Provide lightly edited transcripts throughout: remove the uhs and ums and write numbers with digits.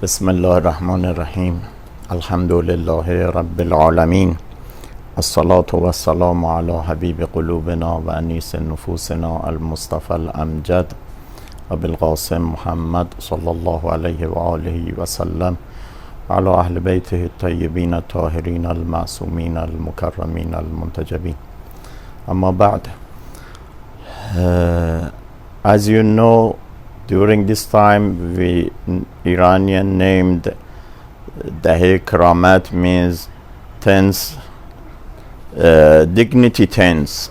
بسم الله الرحمن الرحیم. الحمد لله رب العالمین. الصلاة والسلام على حبیب قلوبنا و انیس نفوسنا المصطفى الامجد ابی القاسم محمد صلی الله علیه و آله و سلم على اهل بیته الطیبین الطاهرین المعصومین المکرمین المنتجبین. اما بعد, as you know, during this time Iranian named Dahe Karamat means tense, dignity tense.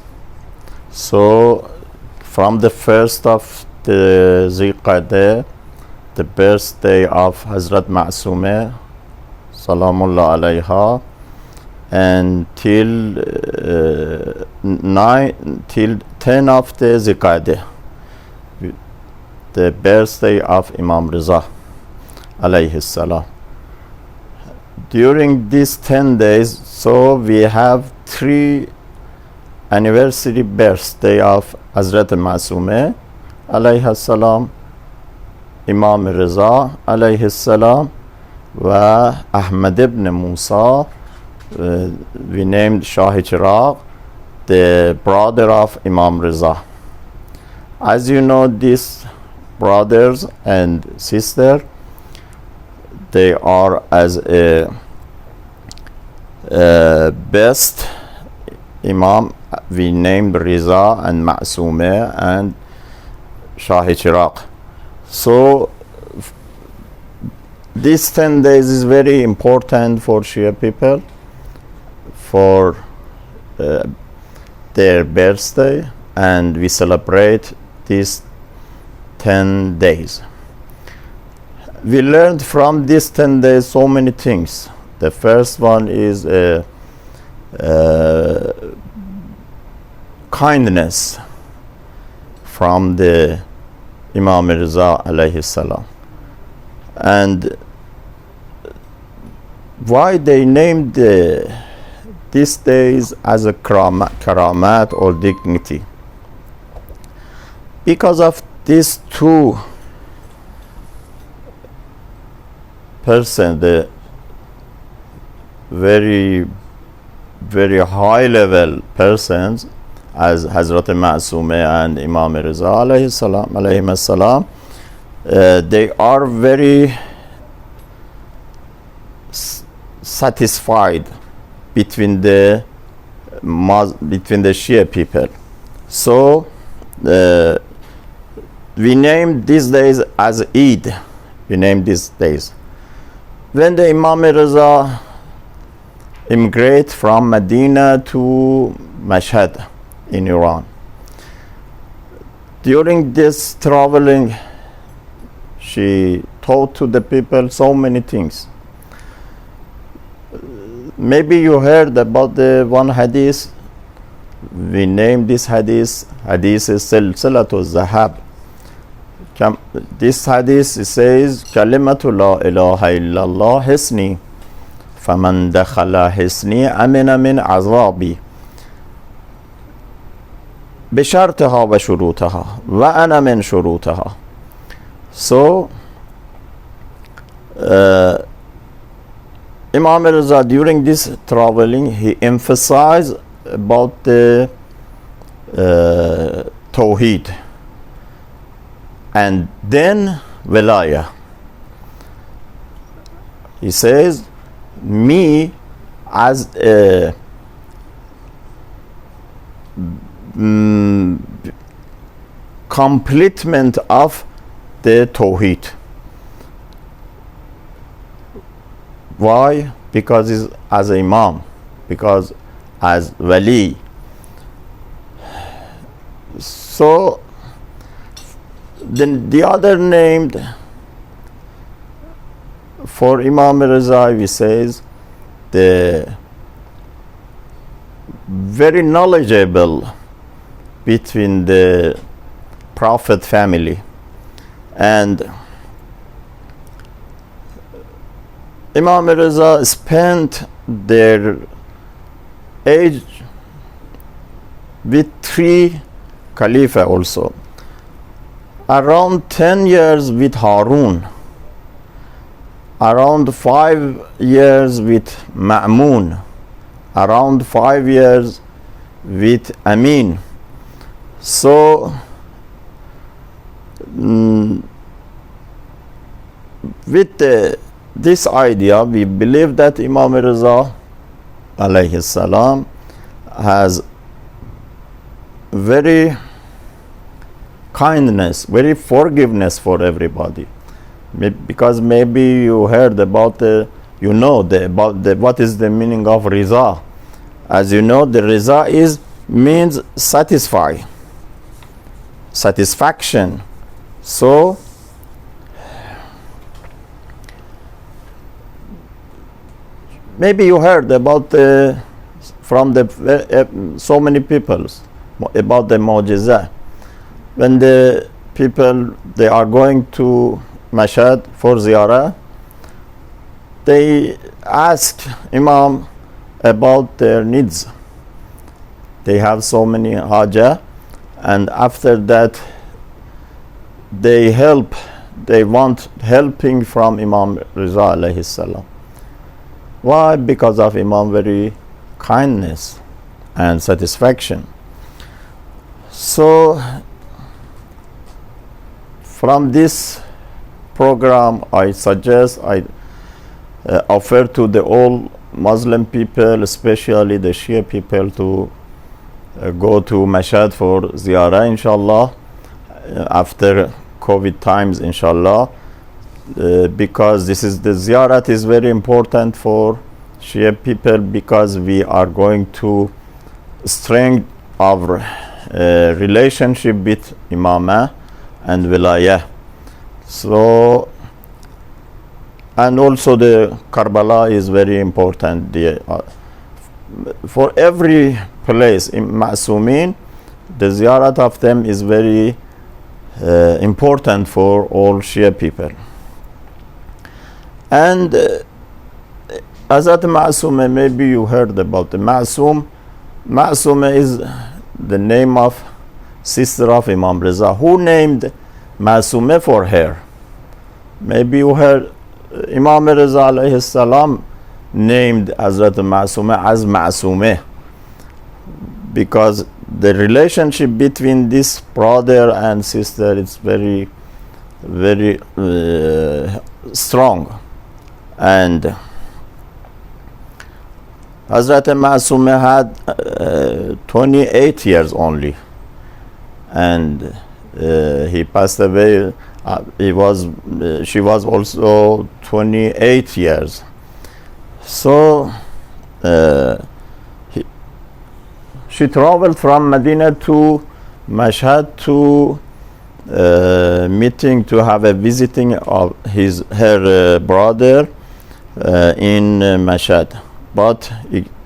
So from the first of the Zilqa'dah, the birthday of Hazrat Ma'sumeh Salamullah alayha, and till 10 of the Zilqa'dah, the birthday of Imam Riza alayhi salam. During these 10 days, so we have 3 anniversary birthday of Hazrat Ma'sumeh alayhi salam, Imam Riza alayhi salam, wa Ahmad ibn Musa, we named Shah Chiragh, the brother of Imam Riza. As you know, these brothers and sister, they are as a best Imam. We named Riza and Ma'sumeh and Shah Chiragh. So these 10 days is very important for Shia people, for their birthday, and we celebrate these 10 days. We learned from these 10 days so many things. The first one is kindness from the Imam Riza alayhi salam. And why they named these days as a karamat or dignity? Because of these 2 persons, the very high level persons, as Hazrat Ma'sumeh and Imam Riza alayhi salam, they are very satisfied between the Shia people. So we named these days as Eid. We named these days. When the Imam Riza immigrated from Medina to Mashhad in Iran, during this traveling, she taught to the people so many things. Maybe you heard about the one hadith. We named this hadith Silsilatul Zahab. This hadith says, Kalimatu la ilaha illallah hisni, faman dakhala hisni amina min azabi, bishartaha wa shurutaha, wa ana min shurutaha. So, Imam Riza, during this traveling, he emphasized about the Tawheed, and then Wilaya. He says, me as a completement of the Tawheed. Why? Because he's as an Imam, because as Wali. So then the other named for Imam Riza, we says the very knowledgeable between the Prophet family, and Imam Riza spent their age with 3 Khalifa also. Around 10 years with Harun, around 5 years with Ma'mun, around 5 years with Amin. So with this idea, we believe that Imam Riza alayhi salam has very kindness, very forgiveness for everybody. Because maybe you heard about what is the meaning of Riza. As you know, the Riza means satisfaction. So maybe you heard about from so many people about the Mu'jiza. When the people they are going to Mashhad for ziyarah, they asked Imam about their needs. They have so many haja, and after that they want helping from Imam Riza alayhi salam. Why? Because of Imam very kindness and satisfaction. So from this program, I suggest I offer to the all Muslim people, especially the Shia people, to go to Mashhad for ziyarah, inshallah, after COVID times, inshallah, because this is the ziyarat is very important for Shia people, because we are going to strengthen our relationship with Imamah and Wilayah. So, and also the Karbala is very important. For every place in Ma'sumin, the ziyarat of them is very important for all Shia people. And Hazrat Ma'suma, maybe you heard about the Ma'sum. Ma'suma is the name of sister of Imam Riza. Who named Ma'suma for her? Maybe you heard Imam Riza alayhi salam named Hazrat Ma'suma as Ma'suma, because the relationship between this brother and sister is very, very strong. And Hazrat Ma'suma had 28 years only, and he passed away. She was also 28 years. So she traveled from Medina to Mashhad to meeting, to have a visiting of her brother in Mashhad, but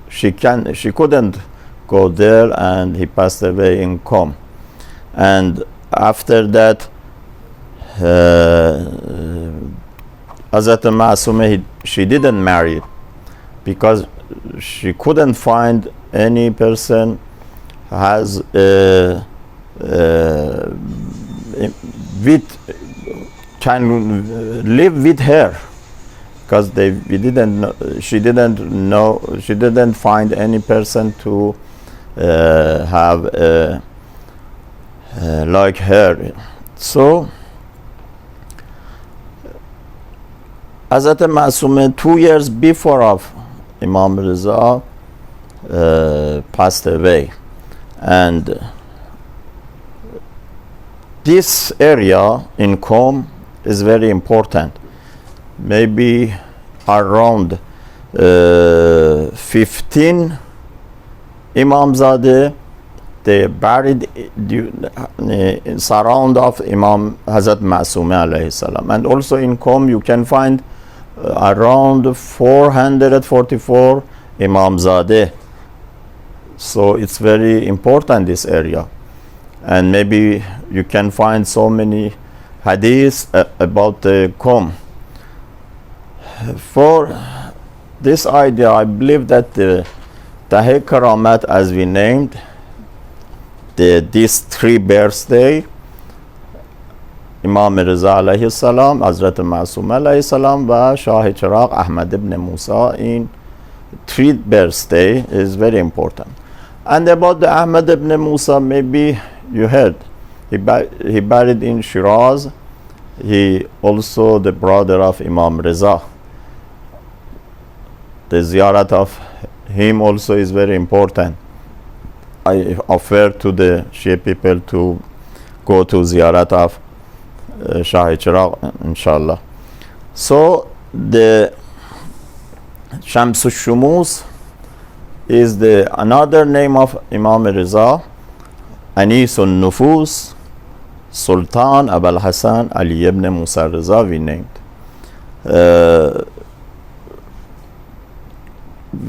she couldn't go there, and he passed away in Qom. And after that, Hazrat Ma'suma, she didn't marry, because she couldn't find any person has can live with her, because she didn't find any person to have like her. So Hazrat Ma'suma, 2 years before of Imam Riza, passed away. And this area in Qom is very important. Maybe around 15 Imamzadeh, they buried in surround of Imam Hazrat Ma'suma alayhi salam. And also in Qom you can find around 444 Imamzadeh. So it's very important, this area. And maybe you can find so many hadiths about the Qom. For this idea, I believe that the Tahir Karamat, as we named these 3 birthday, امام رضا علیه السلام، حضرت معصوم علیه السلام و شاه چراغ احمد ibn Musa. In three birthday is very important. And about the Ahmad ibn Musa, maybe you heard, he buried in Shiraz. He also the brother of Imam Reza. The ziyarat of him also is very important. I offer to the Shia people to go to ziyarat of Shah Chiragh, inshallah. So the Shams al-Shumus is the another name of Imam Reza, Anis al-Nufus, Sultan Abul Hassan Ali ibn Musa Reza we named.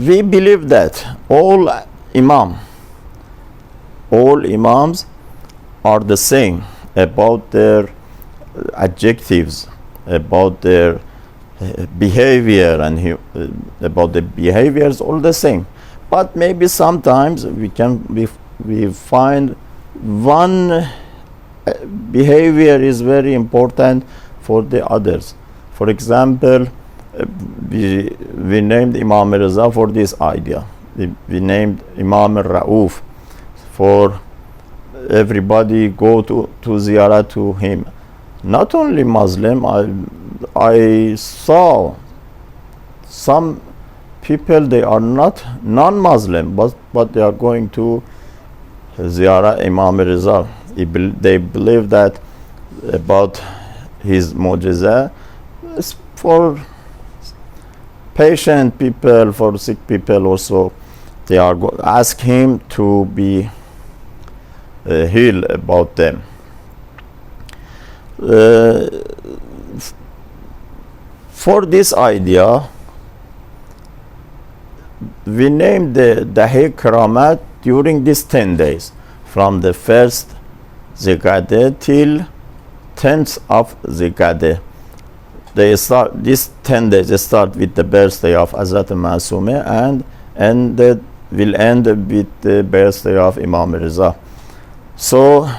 We believe that all imams are the same about their adjectives, about their behavior, and about the behaviors, all the same. But maybe sometimes we find one behavior is very important for the others. For example, we named Imam Reza for this idea. We named Imam Rauf for everybody go to ziyarah to him. Not only Muslim, I saw some people, they are not non-Muslim, but they are going to ziyarah Imam Reza. They believe that about his mu'jiza for patient people, for sick people also. They are ask him to be heal about them. For this idea, we named the Dahi Karamat during these 10 days, from the first Zilqa'dah till 10th of Zilqa'dah. They start these 10 days. They start with the birthday of Hazrat Ma'soomeh and they will end with the birthday of Imam Reza. So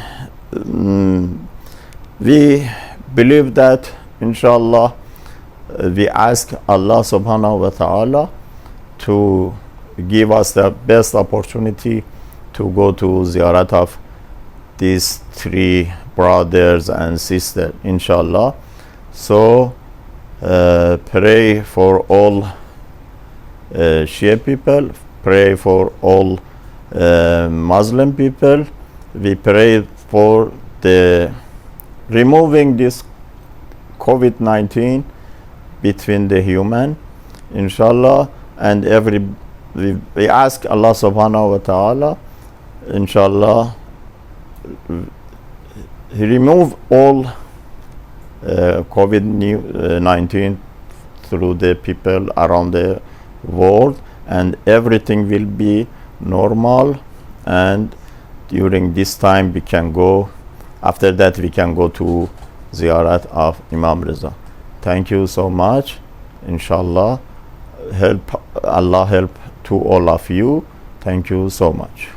we believe that, inshallah, we ask Allah subhanahu wa ta'ala to give us the best opportunity to go to ziyarat of these three brothers and sisters, inshallah. So pray for all Shia people, pray for all Muslim people. We pray for the removing this COVID-19 between the human, inshallah, and we ask Allah subhanahu wa ta'ala, inshallah, he remove all COVID-19 through the people around the world, and everything will be normal, and during this time we can go, after that we can go to ziyarat of Imam Reza. Thank you so much. Inshallah, Allah help to all of you. Thank you so much.